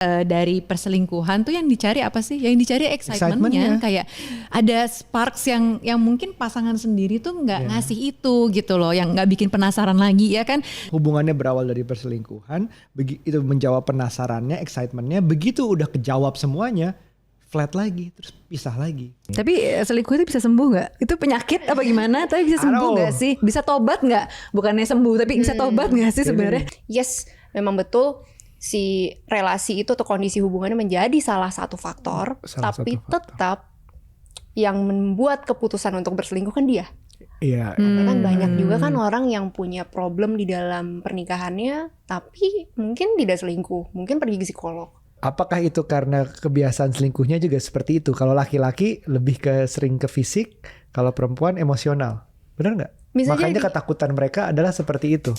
Dari perselingkuhan tuh yang dicari apa sih? Yang dicari excitementnya. Kayak ada sparks yang mungkin pasangan sendiri tuh nggak ngasih itu gitu loh, yang nggak bikin penasaran lagi ya kan? Hubungannya berawal dari perselingkuhan, itu menjawab penasarannya, excitementnya, begitu udah kejawab semuanya, flat lagi, terus pisah lagi. Tapi selingkuh itu bisa sembuh nggak? Itu penyakit apa gimana? Tapi bisa sembuh nggak sih? Bisa tobat nggak? Bukannya sembuh, tapi bisa tobat nggak sih sebenarnya? Yes, memang betul. Si relasi itu atau kondisi hubungannya menjadi salah satu faktor, tapi tetap yang membuat keputusan untuk berselingkuh kan dia. Iya. Kan banyak juga kan orang yang punya problem di dalam pernikahannya, tapi mungkin tidak selingkuh, mungkin pergi ke psikolog. Apakah itu karena kebiasaan selingkuhnya juga seperti itu? Kalau laki-laki lebih sering ke fisik, kalau perempuan emosional, benar nggak? Makanya ketakutan mereka adalah seperti itu.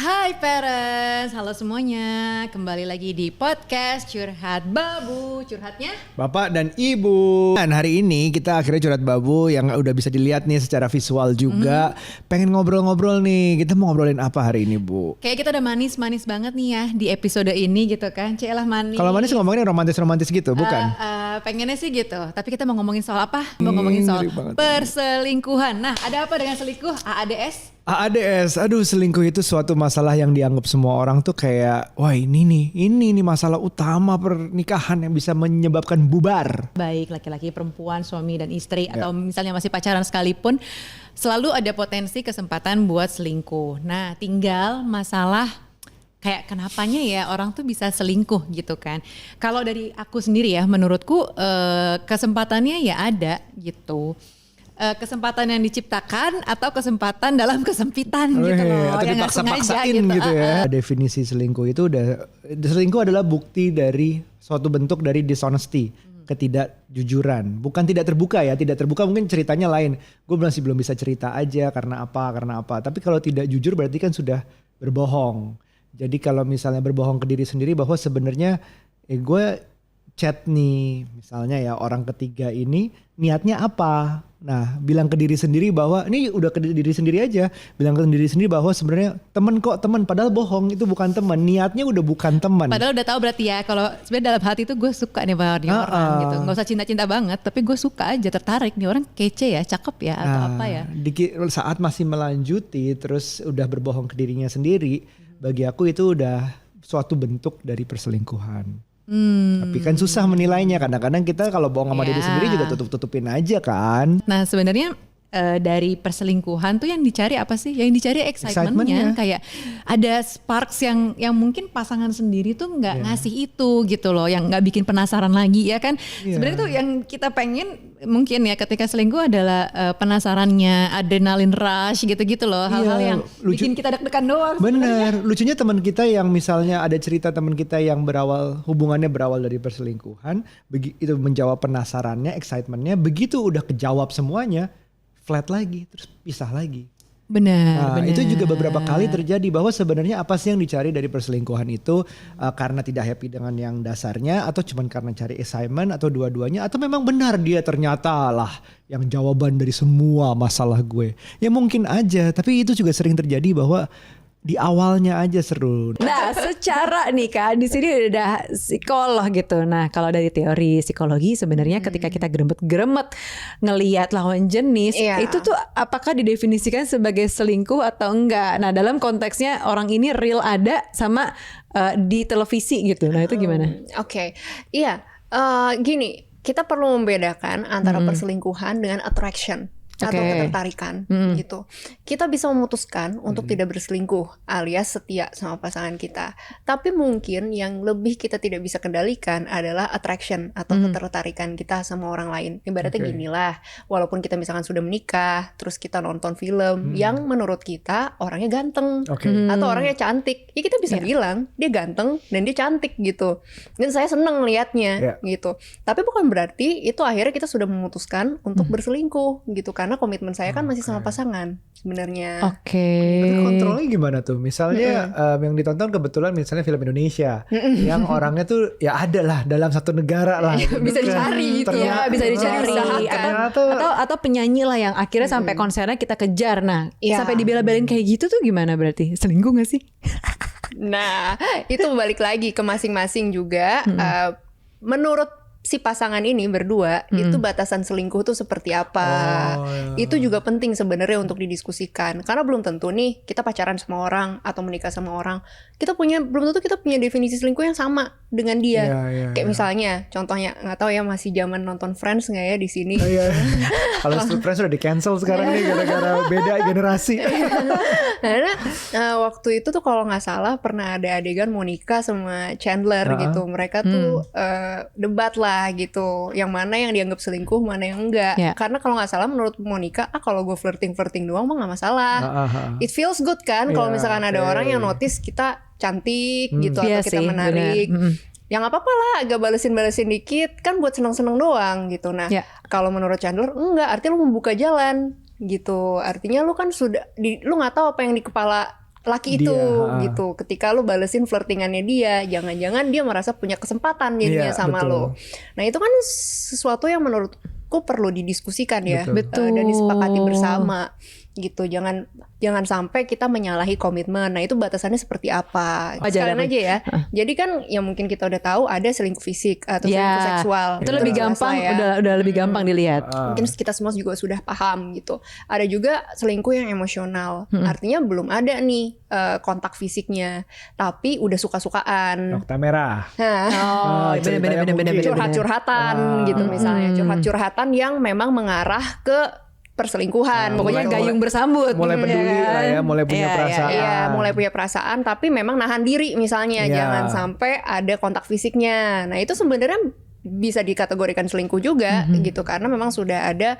Hai parents, halo semuanya. Kembali lagi di podcast Curhat Babu. Curhatnya Bapak dan Ibu. Dan hari ini kita akhirnya curhat babu yang udah bisa dilihat nih secara visual juga. Pengen ngobrol-ngobrol nih. Kita mau ngobrolin apa hari ini, Bu? kayak kita udah manis-manis banget nih ya di episode ini gitu kan. Cielah manis. Kalau manis ngomongin romantis-romantis gitu, bukan? Pengennya sih gitu. Tapi kita mau ngomongin soal apa? Mau ngomongin soal perselingkuhan. Nah, ada apa dengan selingkuh? AADS? AADS, aduh selingkuh itu suatu masalah yang dianggap semua orang tuh kayak, wah ini nih masalah utama pernikahan yang bisa menyebabkan bubar. Baik laki-laki, perempuan, suami dan istri atau misalnya masih pacaran sekalipun, selalu ada potensi kesempatan buat selingkuh. Nah, tinggal masalah kayak kenapanya ya orang tuh bisa selingkuh gitu kan. Kalau dari aku sendiri ya, menurutku kesempatannya ya ada gitu. Kesempatan yang diciptakan atau kesempatan dalam kesempitan gitu loh, atau yang nggak sengaja gitu ya. Definisi selingkuh itu selingkuh adalah bukti dari suatu bentuk dari dishonesty, ketidakjujuran. Bukan tidak terbuka ya, tidak terbuka mungkin ceritanya lain. Gue masih belum bisa cerita aja karena apa. Tapi kalau tidak jujur berarti kan sudah berbohong. Jadi kalau misalnya berbohong ke diri sendiri bahwa sebenarnya gue chat nih misalnya ya orang ketiga ini niatnya apa. Nah bilang ke diri sendiri bahwa ini udah ke diri sendiri aja. Bilang ke diri sendiri bahwa sebenarnya temen padahal bohong, itu bukan temen, niatnya udah bukan temen. Padahal udah tahu berarti ya kalau sebenarnya dalam hati itu gue suka nih sama dia orang gitu. Gak usah cinta-cinta banget tapi gue suka aja, tertarik nih orang, kece ya, cakep ya atau apa ya. Saat masih melanjuti terus udah berbohong ke dirinya sendiri, bagi aku itu udah suatu bentuk dari perselingkuhan. Tapi kan susah menilainya, kadang-kadang kita kalau bohong sama diri sendiri juga tutup-tutupin aja kan. Nah sebenarnya dari perselingkuhan tuh yang dicari apa sih? Yang dicari excitementnya. Kayak ada sparks yang mungkin pasangan sendiri tuh nggak ngasih itu gitu loh, yang nggak bikin penasaran lagi ya kan. Sebenarnya tuh yang kita pengen mungkin ya ketika selingkuh adalah penasarannya, adrenalin rush gitu-gitu loh, hal-hal yang bikin kita deg-degan doang. Bener, lucunya teman kita yang misalnya ada cerita teman kita yang hubungannya berawal dari perselingkuhan, itu menjawab penasarannya, excitementnya, begitu udah kejawab semuanya, flat lagi, terus pisah lagi. Benar. Itu juga beberapa kali terjadi bahwa sebenarnya apa sih yang dicari dari perselingkuhan itu, karena tidak happy dengan yang dasarnya, atau cuman karena cari excitement, atau dua-duanya, atau memang benar dia ternyata lah yang jawaban dari semua masalah gue. Ya mungkin aja, tapi itu juga sering terjadi bahwa di awalnya aja seru. Nah, secara nih kan di sini udah psikolog gitu. Nah, kalau dari teori psikologi sebenarnya ketika kita gremet-gremet ngelihat lawan jenis, itu tuh apakah didefinisikan sebagai selingkuh atau enggak? Nah, dalam konteksnya orang ini real ada sama di televisi gitu. Nah, itu gimana? Oke. Iya, gini, kita perlu membedakan antara perselingkuhan dengan attraction. Atau ketertarikan gitu. Kita bisa memutuskan untuk tidak berselingkuh alias setia sama pasangan kita. Tapi mungkin yang lebih kita tidak bisa kendalikan adalah attraction atau ketertarikan kita sama orang lain. Ibaratnya ginilah, walaupun kita misalkan sudah menikah, terus kita nonton film yang menurut kita orangnya ganteng atau orangnya cantik, ya kita bisa bilang dia ganteng dan dia cantik gitu. Dan saya seneng liatnya gitu. Tapi bukan berarti itu akhirnya kita sudah memutuskan untuk berselingkuh gitu kan. karena komitmen saya kan masih sama pasangan sebenarnya. Tapi kontrolnya gimana tuh? Misalnya yang ditonton kebetulan misalnya film Indonesia yang orangnya tuh ya ada lah dalam satu negara lah. Bisa dicari itu ya, bisa dicari. Atau penyanyi lah yang akhirnya sampai konsernya kita kejar. Nah, sampai dibela-belain kayak gitu tuh gimana berarti? Selingkuh gak sih? Nah, itu balik lagi ke masing-masing juga. Menurut si pasangan ini berdua itu batasan selingkuh tuh seperti apa? Itu juga penting sebenarnya untuk didiskusikan. Karena belum tentu nih kita pacaran sama orang atau menikah sama orang, belum tentu kita punya definisi selingkuh yang sama dengan dia. Kayak misalnya, contohnya nggak tahu ya masih zaman nonton Friends nggak ya di sini? Kalau Friends udah di cancel sekarang nih gara-gara beda generasi. Karena waktu itu tuh kalau nggak salah pernah ada adegan Monica sama Chandler gitu. Mereka tuh debat lah gitu, yang mana yang dianggap selingkuh, mana yang enggak. Karena kalau nggak salah menurut Monica, kalau gue flirting doang mah nggak masalah. It feels good kan kalau misalkan ada orang yang notice kita cantik gitu atau kita menarik. Ya nggak apa-apa lah, agak balesin dikit kan buat seneng-seneng doang gitu. Nah kalau menurut Chandler enggak, artinya lu membuka jalan gitu. Artinya lu kan lu nggak tahu apa yang di kepala laki itu gitu. Ketika lu balesin flirtingannya dia, jangan-jangan dia merasa punya kesempatan jadinya sama lo. Nah itu kan sesuatu yang menurutku perlu didiskusikan ya, dan disepakati bersama gitu. Jangan sampai kita menyalahi komitmen. Nah itu batasannya seperti apa? Sekalian aja ya. Jadi kan ya mungkin kita udah tahu ada selingkuh fisik atau selingkuh seksual. Itu lebih gampang, udah lebih gampang dilihat. Mungkin kita semua juga sudah paham gitu. Ada juga selingkuh yang emosional. Artinya belum ada nih kontak fisiknya, tapi udah suka-sukaan. Nokta merah. Bener. Curhat-curhatan gitu misalnya. Curhat-curhatan yang memang mengarah ke perselingkuhan. Pokoknya gayung bersambut. Mulai peduli lah ya, mulai punya perasaan. Iya, mulai punya perasaan tapi memang nahan diri misalnya. Jangan sampai ada kontak fisiknya. Nah, itu sebenarnya bisa dikategorikan selingkuh juga gitu, karena memang sudah ada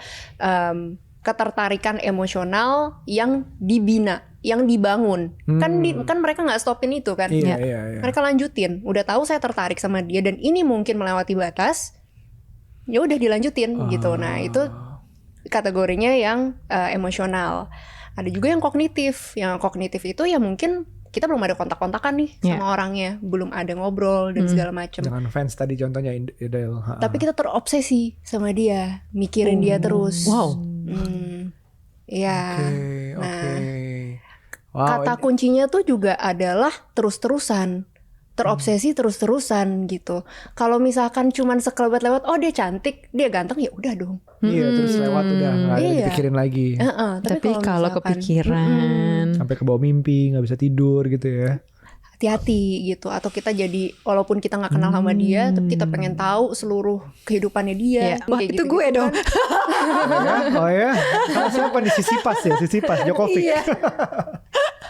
ketertarikan emosional yang dibina, yang dibangun. Kan mereka nggak stopin itu kan. Mereka lanjutin. Udah tahu saya tertarik sama dia dan ini mungkin melewati batas. Ya udah dilanjutin gitu. Nah, itu kategorinya yang emosional. Ada juga yang kognitif. Yang kognitif itu ya mungkin kita belum ada kontak-kontakan nih sama orangnya, belum ada ngobrol dan segala macam. Jangan fans tadi contohnya Idel. Tapi kita terobsesi sama dia, mikirin dia terus. Kata kuncinya tuh juga adalah terus-terusan. Terobsesi terus-terusan gitu. Kalau misalkan cuman sekelebat-lewat, oh dia cantik, dia ganteng, ya udah dong. Terus lewat udah nggak ada dipikirin lagi. Tapi kalau kepikiran sampai ke bawah mimpi, nggak bisa tidur gitu ya. Hati-hati gitu. Atau kita jadi walaupun kita nggak kenal sama dia, tapi kita pengen tahu seluruh kehidupannya dia. Wah itu gue dong. Oh ya, siapa nih Sisipas Djokovic.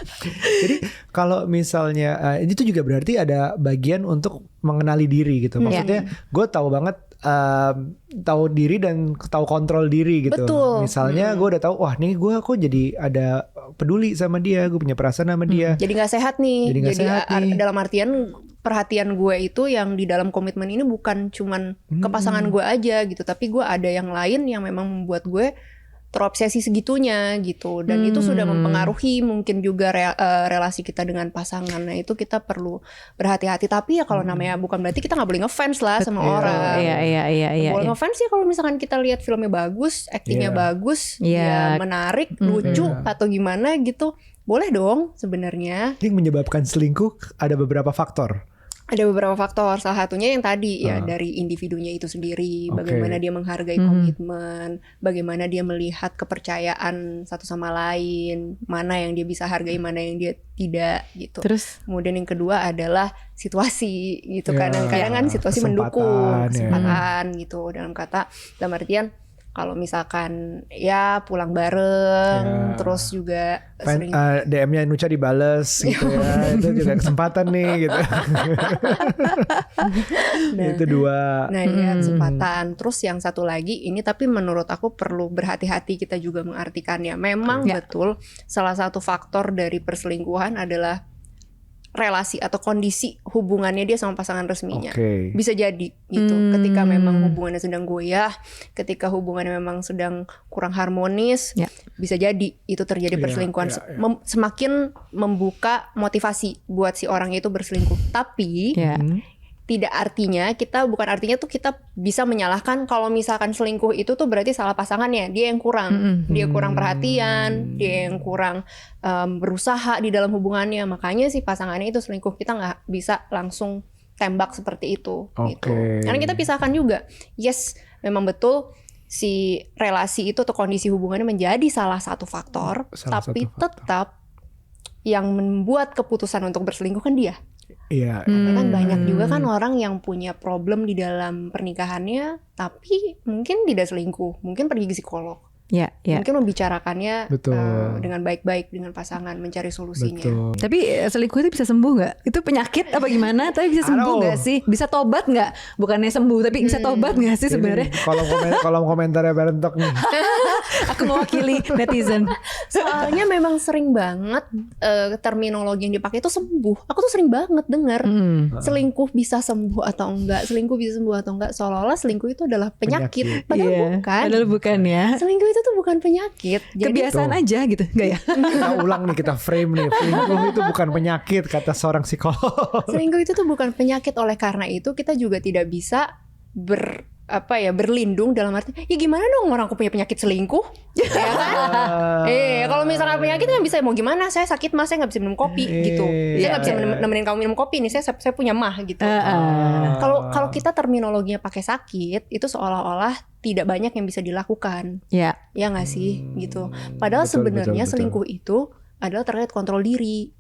Jadi kalau misalnya itu juga berarti ada bagian untuk mengenali diri gitu. Maksudnya gue tahu banget tahu diri dan tahu kontrol diri gitu. Betul. Misalnya gue udah tahu, wah nih gue kok jadi ada peduli sama dia, gue punya perasaan sama dia. Jadi nggak sehat nih. Jadi dalam artian perhatian gue itu yang di dalam komitmen ini bukan cuman ke pasangan gue aja gitu, tapi gue ada yang lain yang memang membuat gue terobsesi segitunya gitu, dan itu sudah mempengaruhi mungkin juga relasi kita dengan pasangan. Nah itu kita perlu berhati-hati. Tapi ya kalau namanya bukan berarti kita nggak boleh ngefans lah sama orang. Boleh ngefans ya kalau misalkan kita lihat filmnya bagus, aktingnya bagus, ya menarik, lucu atau gimana gitu, boleh dong sebenarnya. Yang menyebabkan selingkuh ada beberapa faktor. Ada beberapa faktor, salah satunya yang tadi ya dari individunya itu sendiri, bagaimana dia menghargai komitmen, bagaimana dia melihat kepercayaan satu sama lain, mana yang dia bisa hargai, mana yang dia tidak gitu. Terus kemudian yang kedua adalah situasi gitu, kadang-kadang kan situasi mendukung kesempatan gitu, dalam artian kalau misalkan ya pulang bareng, terus juga sering DM-nya Nucha dibales gitu ya, itu juga kesempatan nih gitu. Itu dua. Nah ya kesempatan. Terus yang satu lagi ini tapi menurut aku perlu berhati-hati kita juga mengartikannya. Memang betul salah satu faktor dari perselingkuhan adalah relasi atau kondisi hubungannya dia sama pasangan resminya. Oke. Bisa jadi gitu. Ketika memang hubungannya sedang goyah, ketika hubungannya memang sedang kurang harmonis, Ya. bisa jadi itu terjadi Iya, perselingkuhan. iya, iya. Semakin membuka motivasi buat si orang itu berselingkuh. Tapi Ya. tidak artinya bukan artinya tuh kita bisa menyalahkan kalau misalkan selingkuh itu tuh berarti salah pasangannya, dia yang kurang, dia kurang perhatian, dia yang kurang berusaha di dalam hubungannya, makanya si pasangannya itu selingkuh. Kita nggak bisa langsung tembak seperti itu gitu. Oke. Karena kita pisahkan juga. Yes, memang betul si relasi itu atau kondisi hubungannya menjadi salah satu faktor, tapi tetap yang membuat keputusan untuk berselingkuh kan dia. Iya. Kan banyak juga kan orang yang punya problem di dalam pernikahannya, tapi mungkin tidak selingkuh, mungkin pergi ke psikolog, Ya, mungkin membicarakannya Betul. dengan baik-baik dengan pasangan, mencari solusinya. Betul. Tapi selingkuh itu bisa sembuh nggak? Itu penyakit apa gimana? Tapi bisa sembuh Aduh. nggak sih? Bisa tobat nggak? Bukannya sembuh, tapi bisa tobat nggak sih sebenarnya? Kolom komentarnya Berentok nih. Aku mewakili netizen. Soalnya memang sering banget terminologi yang dipakai itu sembuh. Aku tuh sering banget dengar selingkuh bisa sembuh atau enggak, selingkuh bisa sembuh atau enggak, seolah-olah selingkuh itu adalah penyakit. Padahal Iya, bukan. Padahal bukan ya. Selingkuh itu tuh bukan penyakit. Jadi Kebiasaan aja gitu, nggak ya? Kita ulang nih, kita frame nih. Selingkuh itu bukan penyakit kata seorang psikolog. selingkuh itu tuh bukan penyakit, oleh karena itu kita juga tidak bisa berlindung dalam arti ya gimana dong orang aku punya penyakit selingkuh ya kan. Kalau misalkan penyakit kan bisa mau gimana, saya sakit mas, saya nggak bisa minum kopi gitu, saya nggak bisa nemenin kamu minum kopi nih, saya punya mah gitu. Kalau kita terminologinya pakai sakit itu seolah-olah tidak banyak yang bisa dilakukan, Ya. ya nggak sih gitu. Padahal Betul, sebenarnya betul. selingkuh itu adalah terkait kontrol diri.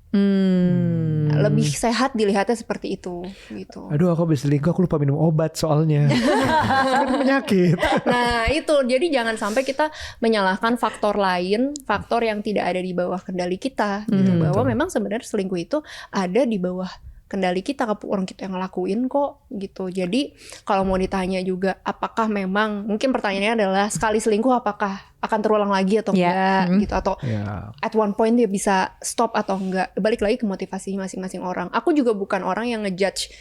Lebih sehat dilihatnya seperti itu gitu. Aduh, aku habis selingkuh, aku lupa minum obat soalnya. Kan penyakit. Nah itu, jadi jangan sampai kita menyalahkan faktor lain, faktor yang tidak ada di bawah kendali kita gitu. Bahwa memang sebenarnya selingkuh itu ada di bawah kendali kita, orang kita yang ngelakuin kok gitu. Jadi kalau mau ditanya juga apakah memang, mungkin pertanyaannya adalah sekali selingkuh apakah akan terulang lagi atau enggak gitu, atau at one point dia bisa stop atau enggak. Balik lagi ke motivasi masing-masing orang. Aku juga bukan orang yang ngejudge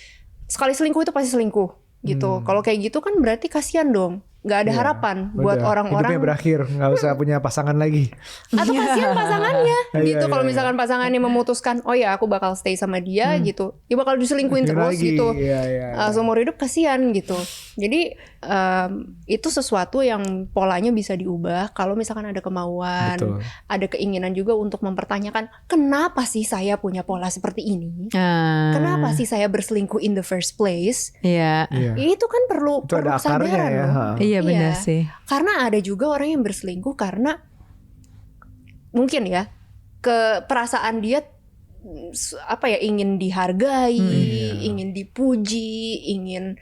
sekali selingkuh itu pasti selingkuh gitu. Kalau kayak gitu kan berarti kasihan dong, nggak ada harapan buat orang-orang. Hidupnya berakhir, nggak usah punya pasangan lagi. Atau kasihan pasangannya gitu. Iya, Kalau iya. misalkan pasangannya memutuskan, oh ya aku bakal stay sama dia gitu, dia bakal diselingkuhin terus Lagi. gitu. Iya. Seumur hidup kasihan gitu. Jadi itu sesuatu yang polanya bisa diubah kalau misalkan ada kemauan, Betul. ada keinginan juga untuk mempertanyakan kenapa sih saya punya pola seperti ini, kenapa sih saya berselingkuh in the first place. Iya. Iya. Itu kan perlu Itu ada akarnya kesadaran ya. loh. Iya benar Iya. sih. Karena ada juga orang yang berselingkuh karena mungkin ya ke perasaan dia ingin dihargai, ingin dipuji, ingin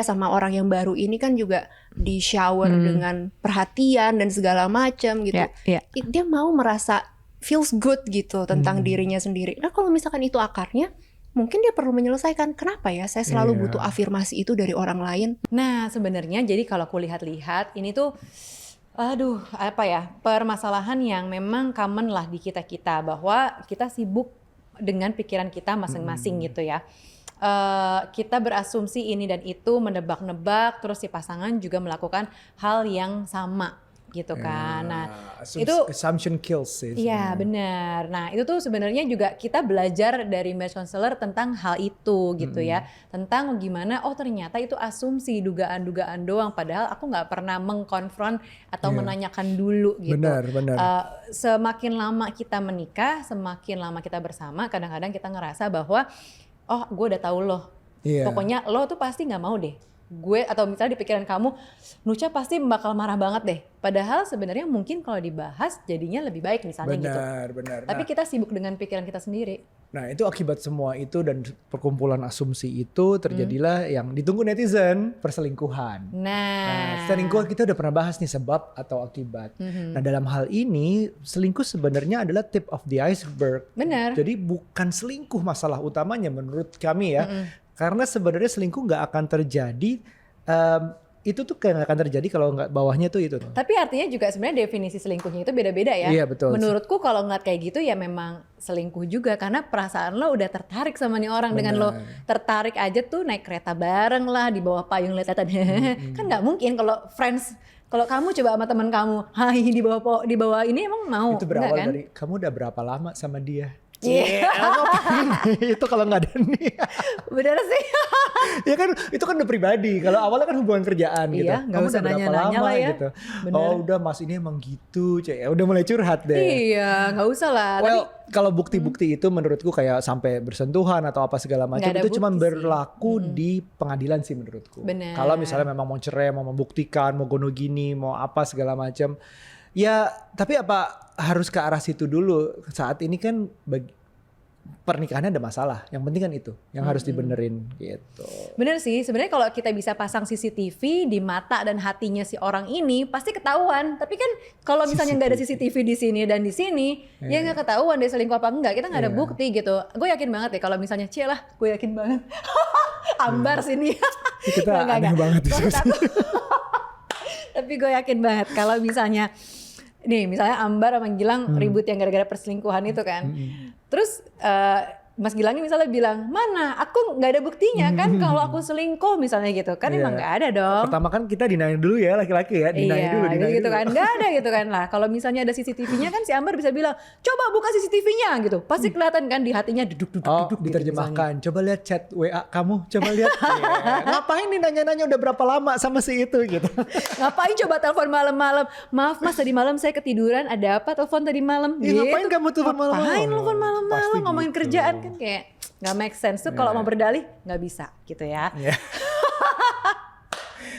sama orang yang baru ini kan juga di shower dengan perhatian dan segala macam gitu. Iya. Dia mau merasa feels good gitu tentang dirinya sendiri. Nah kalau misalkan itu akarnya, mungkin dia perlu menyelesaikan kenapa ya saya selalu butuh afirmasi itu dari orang lain. Nah sebenarnya jadi kalau aku lihat-lihat ini tuh permasalahan yang memang common lah di kita bahwa kita sibuk dengan pikiran kita masing-masing gitu ya. Kita berasumsi ini dan itu, menebak-nebak, terus si pasangan juga melakukan hal yang sama gitu kan. Nah, itu assumption kills sih. iya benar. Nah itu tuh sebenarnya juga kita belajar dari marriage counselor tentang hal itu gitu ya. Tentang gimana ternyata itu asumsi, dugaan-dugaan doang. Padahal aku gak pernah mengkonfront atau menanyakan dulu gitu. Benar. Semakin lama kita menikah, semakin lama kita bersama, kadang-kadang kita ngerasa bahwa gue udah tahu lo. Pokoknya lo tuh pasti gak mau deh. Gue atau misalnya di pikiran kamu, Nucha pasti bakal marah banget deh. Padahal sebenarnya mungkin kalau dibahas jadinya lebih baik misalnya gitu. Benar. Tapi kita sibuk dengan pikiran kita sendiri. Nah itu akibat semua itu dan perkumpulan asumsi itu terjadilah yang ditunggu netizen, perselingkuhan. Nah Selingkuh kita udah pernah bahas nih sebab atau akibat. Nah dalam hal ini selingkuh sebenarnya adalah tip of the iceberg. Benar. Jadi bukan selingkuh masalah utamanya menurut kami ya. Karena sebenarnya selingkuh nggak akan terjadi itu tuh kayak gak akan terjadi kalau nggak bawahnya tuh itu. Tapi artinya juga sebenarnya definisi selingkuhnya itu beda-beda ya. Iya, betul. Menurutku kalau ngeliat kayak gitu ya memang selingkuh juga, karena perasaan lo udah tertarik sama nih orang. Dengan lo tertarik aja tuh naik kereta bareng lah di bawah payung lihat-lihatan. Kan nggak mungkin kalau friends. Kalau kamu coba sama teman kamu, hai di bawah ini emang mau? Itu berawal kan? dari kamu udah berapa lama sama dia? Iya. Itu kalau nggak ada nih. Bener sih. Ya kan itu kan udah pribadi. Kalau awalnya kan hubungan kerjaan gitu. Iya, nggak Kamu usah udah berapa nanya-nanya lama lah ya. gitu. Bener. Oh udah mas ini emang gitu. Ya udah mulai curhat deh. Iya, nggak usah lah. Well, kalau bukti-bukti itu menurutku kayak sampai bersentuhan atau apa segala macam Nggak ada itu cuma bukti sih. berlaku di pengadilan sih menurutku. Bener. Kalau misalnya memang mau cerai, mau membuktikan, mau gono gini, mau apa segala macam. Ya, tapi apa harus ke arah situ dulu? Saat ini kan pernikahannya ada masalah. Yang penting kan itu yang harus dibenerin gitu. Bener sih, sebenarnya kalau kita bisa pasang CCTV di mata dan hatinya si orang ini pasti ketahuan. Tapi kan kalau misalnya nggak ada CCTV di sini dan di sini, ya nggak ketahuan dia selingkuh apa enggak. Kita nggak ada bukti gitu. Gue yakin banget ya kalau misalnya Cielah, gue yakin banget. Ambar sini. Kita aneh banget Gua takut. Tapi gue yakin banget kalau misalnya nih misalnya Ambar sama Gilang ribut yang gara-gara perselingkuhan itu kan. Terus Mas Gilangnya misalnya bilang, mana aku nggak ada buktinya kan kalau aku selingkuh misalnya gitu kan. Emang nggak ada dong. Pertama kan kita dinain dulu ya laki-laki ya, dinain dulu. Gitu kan, nggak ada gitu kan lah. Kalau misalnya ada CCTV-nya kan si Ambar bisa bilang, coba buka CCTV-nya gitu. Pasti kelihatan kan di hatinya duduk diterjemahkan. Coba lihat chat WA kamu, coba lihat. Ngapain nih nanya-nanya udah berapa lama sama si itu gitu. Ngapain coba telepon malam-malam? Maaf mas, tadi malam saya ketiduran. Ada apa telepon tadi malam? Ya, ngapain kamu telepon malam-malam? Ngapain telepon malam-malam ngomongin gitu. kerjaan kan kayak nggak make sense tuh. Kalau mau berdalih nggak bisa gitu ya.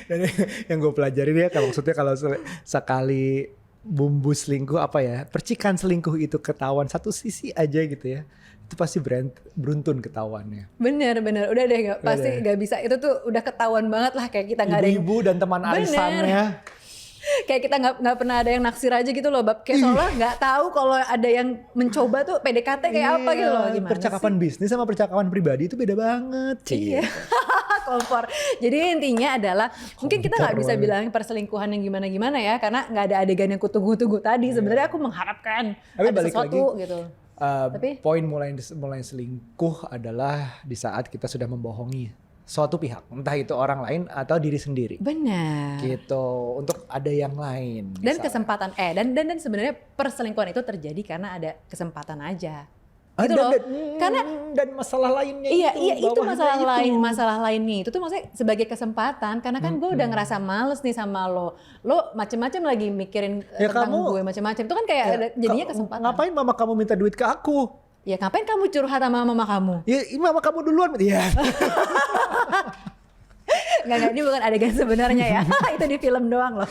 Dan yang gue pelajarin ya, kalau maksudnya kalau sekali bumbu selingkuh apa ya, percikan selingkuh itu ketahuan satu sisi aja gitu ya, itu pasti beruntun ketahuannya. Bener udah deh pasti nggak bisa. Itu tuh udah ketahuan banget lah, kayak kita nggak ada ibu-ibu dan teman arisannya. Kayak kita nggak pernah ada yang naksir aja gitu loh, Bab. Kayak seolah nggak tahu kalau ada yang mencoba tuh PDKT kayak apa gitu loh. Gimana percakapan sih? bisnis sama percakapan pribadi itu beda banget. Iya. Kompor. Jadi intinya adalah mungkin kita nggak bisa bilang perselingkuhan yang gimana-gimana ya, karena nggak ada adegan yang kutunggu-tunggu tadi. Sebenarnya aku mengharapkan tapi ada balik sesuatu lagi, gitu. Tapi poin mulai selingkuh adalah di saat kita sudah membohongi suatu pihak, entah itu orang lain atau diri sendiri. Benar. Gitu, untuk ada yang lain. Dan kesempatan dan sebenarnya perselingkuhan itu terjadi karena ada kesempatan aja. Gitu loh. Karena dan masalah lainnya itu masalah lainnya itu tuh maksudnya sebagai kesempatan, karena kan gue udah ngerasa males nih sama lo macem-macem lagi mikirin tentang gue macem-macem itu kan kayak jadinya kesempatan. Ngapain mama kamu minta duit ke aku? Ya ngapain kamu curhat sama mama kamu? Ya mama kamu duluan. Iya. Nggak, ini bukan adegan sebenarnya ya. Itu di film doang loh.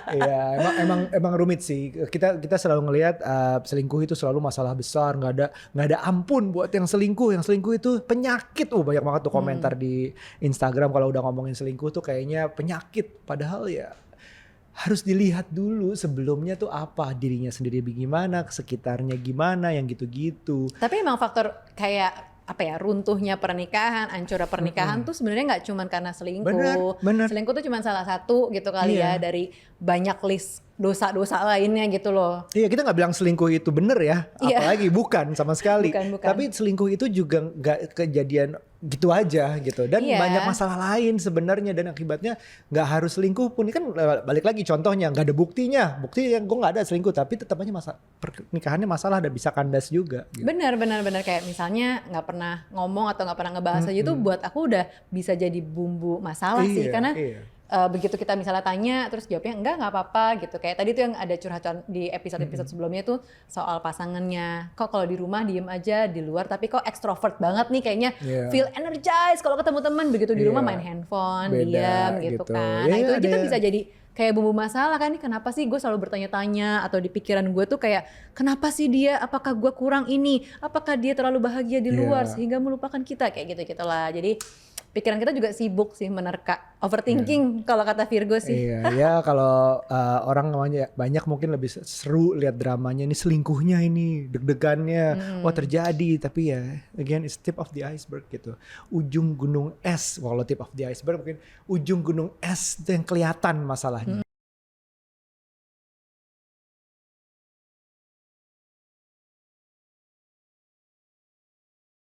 Iya, emang rumit sih. Kita selalu ngelihat selingkuh itu selalu masalah besar, nggak ada ampun buat yang selingkuh. Yang selingkuh itu penyakit. Banyak banget tuh komentar di Instagram kalau udah ngomongin selingkuh tuh kayaknya penyakit. Padahal ya harus dilihat dulu sebelumnya tuh apa, dirinya sendiri gimana, sekitarnya gimana, yang gitu-gitu. Tapi emang faktor kayak apa ya, runtuhnya pernikahan, hancurnya pernikahan tuh sebenarnya nggak cuma karena selingkuh. Bener. Selingkuh tuh cuma salah satu gitu kali ya dari banyak list dosa-dosa lainnya gitu loh. Iya, kita nggak bilang selingkuh itu bener ya, apalagi bukan sama sekali. Bukan. Tapi selingkuh itu juga nggak kejadian gitu aja gitu, dan banyak masalah lain sebenarnya, dan akibatnya nggak harus selingkuh pun. Ini kan balik lagi contohnya nggak ada bukti yang gue nggak ada selingkuh, tapi tetap aja pernikahannya masalah dan bisa kandas juga. Gitu. Benar kayak misalnya nggak pernah ngomong atau nggak pernah ngebahas aja itu buat aku udah bisa jadi bumbu masalah sih, karena begitu kita misalnya tanya terus jawabnya nggak apa-apa gitu. Kayak tadi tuh yang ada curhatan di episode sebelumnya tuh soal pasangannya, kok kalau di rumah diem aja, di luar tapi kok extrovert banget nih kayaknya, feel energized kalau ketemu teman, begitu di rumah main handphone, diam gitu kan. Nah itu aja kan bisa jadi kayak bumbu masalah kan. Nih kenapa sih gue selalu bertanya-tanya, atau di pikiran gue tuh kayak kenapa sih dia, apakah gue kurang ini, apakah dia terlalu bahagia di luar sehingga melupakan kita, kayak gitu-gitulah. Jadi pikiran kita juga sibuk sih menerka, overthinking kalau kata Virgo sih. Iya, ya kalau orang namanya banyak mungkin lebih seru lihat dramanya ini, selingkuhnya ini, deg-degannya, wah terjadi, tapi ya again it's tip of the iceberg gitu. Ujung gunung es, walau tip of the iceberg mungkin ujung gunung es itu yang kelihatan masalahnya.